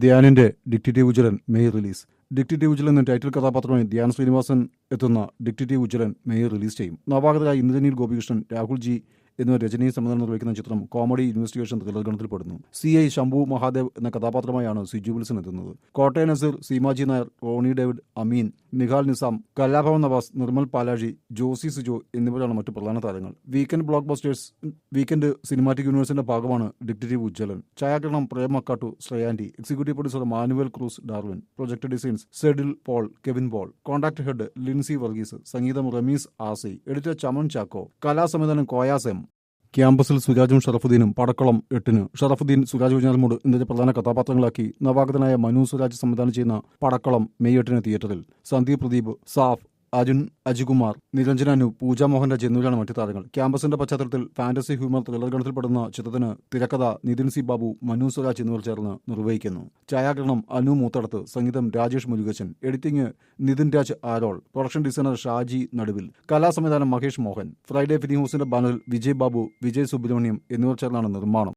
ധ്യാനിന്റെ detective Ujjwalan May release. Detective Ujjwalan എന്ന title കഥാപാത്രമായി ധ്യാൻ ശ്രീനിവാസൻ എത്തുന്ന ഡിക്റ്റേറ്റീവ് ഉജ്ജ്വലൻ മെയ് റിലീസ് ചെയ്യും. നവാഗതരായ ഇന്ദ്രനീൽ ഗോപികൃഷ്ണൻ, രാഹുൽ ജി എന്നിവർ രചനയും സംവിധാനം നിർവഹിക്കുന്ന ചിത്രം കോമഡി ഇൻവെസ്റ്റിഗേഷൻ ത്രില്ലർ ഗണത്തിൽപ്പെടുന്നു. CI ശംഭു മഹാദേവ് എന്ന കഥാപാത്രമായാണ് സിജു വിൽസൺ എത്തുന്നത്. കോട്ടയം നസീർ, സീമാജി നായർ, റോണി ഡേവിഡ്, അമീൻ, നിഹാൽ നിസാം, കലാഭവൻ നവാസ്, നിർമ്മൽ പാലാഴി, ജോസി സിജോ എന്നിവരാണ് മറ്റു പ്രധാന താരങ്ങൾ. വീക്കെൻഡ് സിനിമാറ്റിക് യൂണിവേഴ്സിന്റെ ഭാഗമാണ് ഡിക്റ്റേറ്റീവ് ഉജ്ജ്വലൻ. ഛായാഗ്രഹണം Prem Makkattu, Shreyandi. Executive producer Manuel Cruz Darwin. Project designs Sedil Paul, Kevin Paul. Contact head Lincy Varghese. സംഗീതം റമീസ് ആസി. എഡിറ്റർ ചമൻ ചാക്കോ. കലാസംവിധാനം കോയാസ് എം. ക്യാമ്പസിൽ സുരാജും ഷറഫുദ്ദീനും. പടക്കളം 8-ന്. ഷറഫുദ്ദീൻ, സുരാജ് വെഞ്ഞാറമൂട് എന്നിവരെ പ്രധാന കഥാപാത്രങ്ങളാക്കി നവാഗതനായ മനു സുരാജ് സംവിധാനം ചെയ്യുന്ന പടക്കളം മെയ് 8-ന് തിയേറ്ററിൽ. സന്ദീപ് പ്രദീപ്, സാഫ്, അരുൺ അജികുമാർ, നിരഞ്ജന അനു, പൂജ മോഹൻരാജ് എന്നിവരാണ് മറ്റു താരങ്ങൾ. ക്യാമ്പസിന്റെ പശ്ചാത്തലത്തിൽ ഫാന്റസി ഹ്യൂമർ ത്രില്ലർ ഗണത്തിൽപ്പെടുന്ന ചിത്രത്തിന് തിരക്കഥ നിതിൻ സി ബാബു, മനു സ്വരാജ് എന്നിവർ ചേർന്ന് നിർവഹിക്കുന്നു. ഛായാഗ്രഹണം അനു മൂത്തടത്ത്. സംഗീതം Rajesh Murukachan. Editing Nithin Raj Arol. Production designer Shaji Naduvil. കലാസംവിധാനം മഹേഷ് മോഹൻ. ഫ്രൈഡേ ഫിലിം ഹൗസിന്റെ ബാനറിൽ വിജയ് ബാബു, വിജയ് സുബ്രഹ്മണ്യം എന്നിവർ ചേർന്നാണ് നിർമ്മാണം.